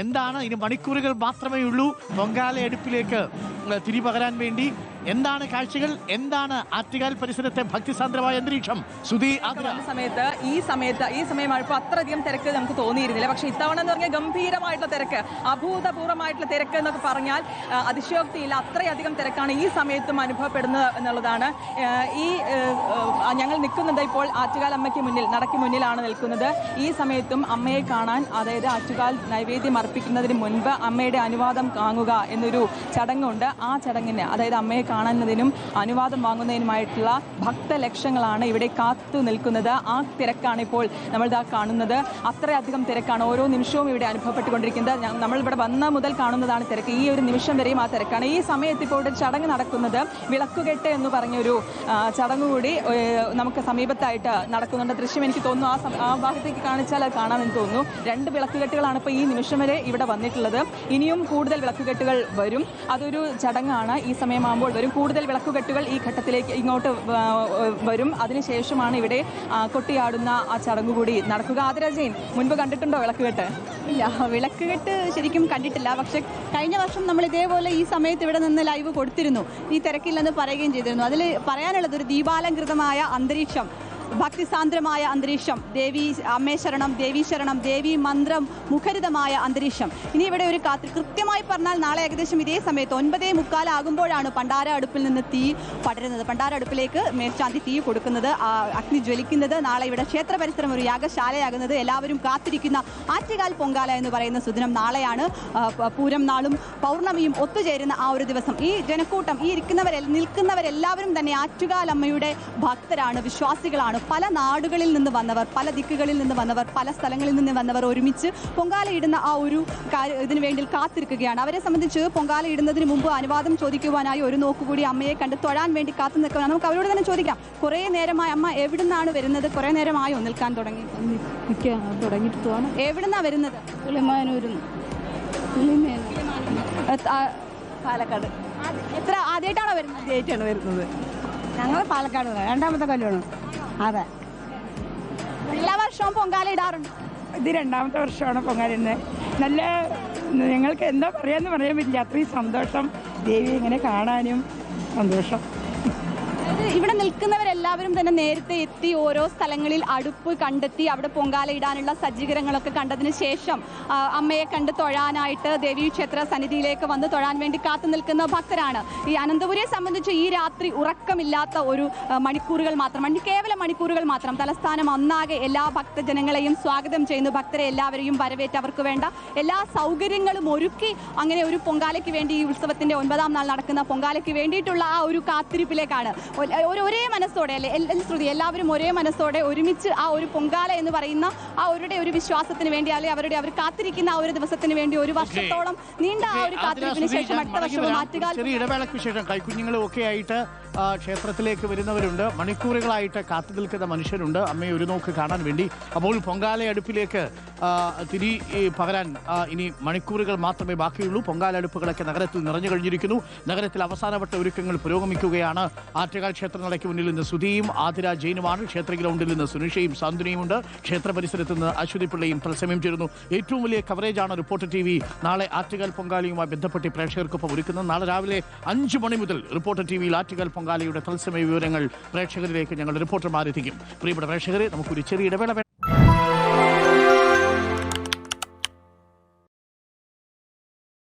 എന്താണ് ഇനി മണിക്കൂറുകൾ മാത്രമേ ഉള്ളൂ പൊങ്കാലയടുപ്പിലേക്ക് തിരി പകരാൻ വേണ്ടി. എന്താണ് കാഴ്ചകൾ, എന്താണ് ആറ്റുകാൽ പരിസരത്തെ ഭക്തിസാന്ദ്രമായ അന്തരീക്ഷം? സുധി, ഈ സമയമായപ്പോൾ അത്രയധികം തിരക്ക് നമുക്ക് തോന്നിയിരുന്നില്ല. പക്ഷെ ഇത്തവണ എന്ന് പറഞ്ഞാൽ ഗംഭീരമായിട്ടുള്ള തിരക്ക്, അഭൂതപൂർവ്വമായിട്ടുള്ള തിരക്ക് എന്നൊക്കെ പറഞ്ഞാൽ അതിശയോക്തിയില്ല. അത്രയധികം തിരക്കാണ് ഈ സമയത്തും അനുഭവപ്പെടുന്നത് എന്നുള്ളതാണ്. ഞങ്ങൾ നിൽക്കുന്നത് ഇപ്പോൾ ആറ്റുകാൽ അമ്മയ്ക്ക് മുന്നിൽ, നടയ്ക്ക് മുന്നിലാണ് നിൽക്കുന്നത്. ഈ സമയത്തും അമ്മയെ കാണാൻ, അതായത് ആറ്റുകാൽ നൈവേദ്യം അർപ്പിക്കുന്നതിന് മുൻപ് അമ്മയുടെ അനുവാദം വാങ്ങുക എന്നൊരു ചടങ്ങുണ്ട്. ആ ചടങ്ങിന്, അതായത് അമ്മയെ കാണുന്നതിനും അനുവാദം വാങ്ങുന്നതിനുമായിട്ടുള്ള ഭക്തലക്ഷങ്ങളാണ് ഇവിടെ കാത്തു നിൽക്കുന്നത്. ആ തിരക്കാണ് ഇപ്പോൾ നമ്മളിതാ കാണുന്നത്. അത്രയധികം തിരക്കാണ് ഓരോ നിമിഷവും ഇവിടെ അനുഭവപ്പെട്ടുകൊണ്ടിരിക്കുന്നത്. നമ്മളിവിടെ വന്ന മുതൽ കാണുന്നതാണ് തിരക്ക്. ഈ ഒരു നിമിഷം വരെയും ആ തിരക്കാണ്. ഈ സമയത്ത് ഇപ്പോൾ ഇവിടെ ചടങ്ങ് നടക്കുന്നത് വിളക്കുകെട്ട് എന്ന് പറഞ്ഞൊരു ചടങ്ങ് കൂടി നമുക്ക് സമീപത്തായിട്ട് നടക്കുന്നുണ്ട്. ദൃശ്യം എനിക്ക് തോന്നുന്നു ആ ഭാഗത്തേക്ക് കാണിച്ചാൽ അത് കാണാമെന്ന് തോന്നുന്നു. 2 വിളക്കുകെട്ടുകളാണ് ഇപ്പോൾ ഈ നിമിഷം വരെ ഇവിടെ വന്നിട്ടുള്ളത്. ഇനിയും കൂടുതൽ വിളക്കുകെട്ടുകൾ വരും. അതൊരു ചടങ്ങാണ്. ഈ സമയമാകുമ്പോൾ വരും കൂടുതൽ വിളക്കുകെട്ടുകൾ ഈ ഘട്ടത്തിലേക്ക് ഇങ്ങോട്ട് വരും. അതിനുശേഷമാണ് ഇവിടെ കൊട്ടിയാടുന്ന ആ ചടങ്ങ് കൂടി നടക്കുക. ആതിരാജയൻ, മുൻപ് കണ്ടിട്ടുണ്ടോ വിളക്കുകെട്ട്? ഇല്ല, വിളക്കുകെട്ട് ശരിക്കും കണ്ടിട്ടില്ല. പക്ഷെ കഴിഞ്ഞ വർഷം നമ്മൾ ഇതേപോലെ ഈ സമയത്ത് ഇവിടെ നിന്ന് ലൈവ് കൊടുത്തിരുന്നു. ഈ തിരക്കില്ലെന്ന് പറയുകയും ചെയ്തിരുന്നു. അതിൽ പറയാനുള്ളത് ഒരു ദീപാലങ്കൃതമായ അന്തരീക്ഷം, ഭക്തിസാന്ദ്രമായ അന്തരീക്ഷം, ദേവി അമ്മേ ശരണം, ദേവി ശരണം, ദേവി മന്ത്രം മുഖരിതമായ അന്തരീക്ഷം. ഇനി ഇവിടെ ഒരു കൃത്യമായി പറഞ്ഞാൽ നാളെ ഏകദേശം ഇതേ സമയത്ത് 9:45 ആകുമ്പോഴാണ് പണ്ടാര അടുപ്പിൽ നിന്ന് തീ പടരുന്നത്. പണ്ടാര അടുപ്പിലേക്ക് മേൽശാന്തി തീ കൊടുക്കുന്നത്, അഗ്നി ജ്വലിക്കുന്നത്. നാളെ ഇവിടെ ക്ഷേത്ര പരിസരം ഒരു യാഗശാലയാകുന്നത്. എല്ലാവരും കാത്തിരിക്കുന്ന ആറ്റുകാൽ പൊങ്കാല എന്ന് പറയുന്ന സുദിനം നാളെയാണ്. പൂരം നാളും പൗർണമിയും ഒത്തുചേരുന്ന ആ ഒരു ദിവസം ഈ ജനക്കൂട്ടം, ഈ നിൽക്കുന്നവരെല്ലാവരും തന്നെ ആറ്റുകാൽ അമ്മയുടെ ഭക്തരാണ്, വിശ്വാസികളാണ്. പല നാടുകളിൽ നിന്ന് വന്നവർ, പല ദിക്കുകളിൽ നിന്ന് വന്നവർ, പല സ്ഥലങ്ങളിൽ നിന്ന് വന്നവർ ഒരുമിച്ച് പൊങ്കാലയിടുന്ന ആ ഒരു ഇതിനു വേണ്ടി കാത്തിരിക്കുകയാണ്. അവരെ സംബന്ധിച്ച് പൊങ്കാലയിടുന്നതിന് മുമ്പ് അനുവാദം ചോദിക്കുവാനായി ഒരു നോക്കുകൂടി അമ്മയെ കണ്ട് തൊഴാൻ വേണ്ടി കാത്തു നിൽക്കുകയാണ്. നമുക്ക് അവരോട് തന്നെ ചോദിക്കാം. കുറേ നേരമായി അമ്മ എവിടുന്നാണ് വരുന്നത്? കുറേ നേരമായോ നിൽക്കാൻ തുടങ്ങിയിട്ട് തോന്നുന്നു. എവിടുന്നാണ് വരുന്നത്? പാലക്കാട്. എത്ര ആദ്യമായിട്ടാണോ വരുന്നത്? ആദ്യമായിട്ടാണ് വരുന്നത്. ഞങ്ങൾ പാലക്കാട്, 2ാമത്തെ കല്യാണം. അതെ, എല്ലാ വർഷവും പൊങ്കാല ഇടാറുണ്ട്. ഇത് 2ാമത്തെ വർഷമാണ് പൊങ്കാല ഇടുന്നത്. നല്ല, ഞങ്ങൾക്ക് എന്താ പറയാന്ന് പറയാൻ പറ്റില്ല, അത്രയും സന്തോഷം. ദേവി ഇങ്ങനെ കാണാനും സന്തോഷം. ഇവിടെ നിൽക്കുന്നവരെല്ലാവരും തന്നെ നേരത്തെ എത്തി ഓരോ സ്ഥലങ്ങളിൽ അടുപ്പ് കണ്ടെത്തി അവിടെ പൊങ്കാല ഇടാനുള്ള സജ്ജീകരണങ്ങളൊക്കെ കണ്ടതിന് ശേഷം അമ്മയെ കണ്ട് തൊഴാനായിട്ട് ദേവീ ക്ഷേത്ര സന്നിധിയിലേക്ക് വന്ന് തൊഴാൻ വേണ്ടി കാത്തു നിൽക്കുന്ന ഭക്തരാണ്. ഈ അനന്തപുരിയെ സംബന്ധിച്ച് ഈ രാത്രി ഉറക്കമില്ലാത്ത ഒരു മണിക്കൂറുകൾ മാത്രം, കേവലം മണിക്കൂറുകൾ മാത്രം. തലസ്ഥാനം ഒന്നാകെ എല്ലാ ഭക്തജനങ്ങളെയും സ്വാഗതം ചെയ്യുന്നു. ഭക്തരെ എല്ലാവരെയും വരവേറ്റ് അവർക്ക് വേണ്ട എല്ലാ സൗകര്യങ്ങളും ഒരുക്കി അങ്ങനെ ഒരു പൊങ്കാലയ്ക്ക് വേണ്ടി, ഈ ഉത്സവത്തിന്റെ 9ാം നാൾ നടക്കുന്ന പൊങ്കാലയ്ക്ക് വേണ്ടിയിട്ടുള്ള ആ ഒരു കാത്തിരിപ്പിലേക്കാണ് ഒരേ മനസ്സോടെ, ശ്രുതി, എല്ലാവരും ഒരേ മനസ്സോടെ ഒരുമിച്ച് ആ ഒരു പൊങ്കാല എന്ന് പറയുന്ന ആ ഒരു വിശ്വാസത്തിന് വേണ്ടി, അല്ലെങ്കിൽ അവർ കാത്തിരിക്കുന്ന ആ ഒരു ദിവസത്തിന് വേണ്ടി 1 വർഷത്തോളം നീണ്ട ആ ഒരു കാത്തിരിപ്പിന് ശേഷം അടുത്ത വർഷവും ആറ്റുകാൽ ഇടവേളയ്ക്ക് ശേഷം കൈക്കുഞ്ഞുങ്ങളും ഒക്കെ ആയിട്ട് ക്ഷേത്രത്തിലേക്ക് വരുന്നവരുണ്ട്. മണിക്കൂറുകളായിട്ട് കാത്തു നിൽക്കുന്ന മനുഷ്യരുണ്ട് അമ്മയെ ഒരു നോക്ക് കാണാൻ വേണ്ടി. അപ്പോൾ പൊങ്കാല അടുപ്പിലേക്ക് തിരി പകരാൻ ഇനി മണിക്കൂറുകൾ മാത്രമേ ബാക്കിയുള്ളൂ. പൊങ്കാല അടുപ്പുകളൊക്കെ നഗരത്തിൽ നിറഞ്ഞു കഴിഞ്ഞിരിക്കുന്നു. നഗരത്തിൽ അവസാനവട്ട ഒരുക്കങ്ങൾ പുരോഗമിക്കുകയാണ്. ആറ്റുകാൽ ക്ഷേത്ര നടയ്ക്ക് മുന്നിൽ നിന്ന് സുധിയും ആതിര ജെയിനുമാണ്. ക്ഷേത്ര ഗ്രൗണ്ടിൽ നിന്ന് സുനിഷയും സാന്ത്വനിയുമുണ്ട്. ക്ഷേത്ര പരിസരത്ത് നിന്ന് അശ്വതി പിള്ളയും തത്സമയം ചേരുന്നു. ഏറ്റവും വലിയ കവറേജാണ് റിപ്പോർട്ടർ TV നാളെ ആറ്റുകാൽ പൊങ്കാലയുമായി ബന്ധപ്പെട്ട് പ്രേക്ഷകർക്കൊപ്പം ഒരുക്കുന്നത്. നാളെ രാവിലെ 5 മണി മുതൽ റിപ്പോർട്ടർ TVയിൽ ആറ്റുകാൽ പൊങ്കാലയുടെ തത്സമയ വിവരങ്ങൾ പ്രേക്ഷകരിലേക്ക് ഞങ്ങളുടെ റിപ്പോർട്ടർമാരെത്തിക്കും. പ്രിയപ്പെട്ട പ്രേക്ഷകരെ, നമുക്കൊരു ചെറിയ ഇടവേള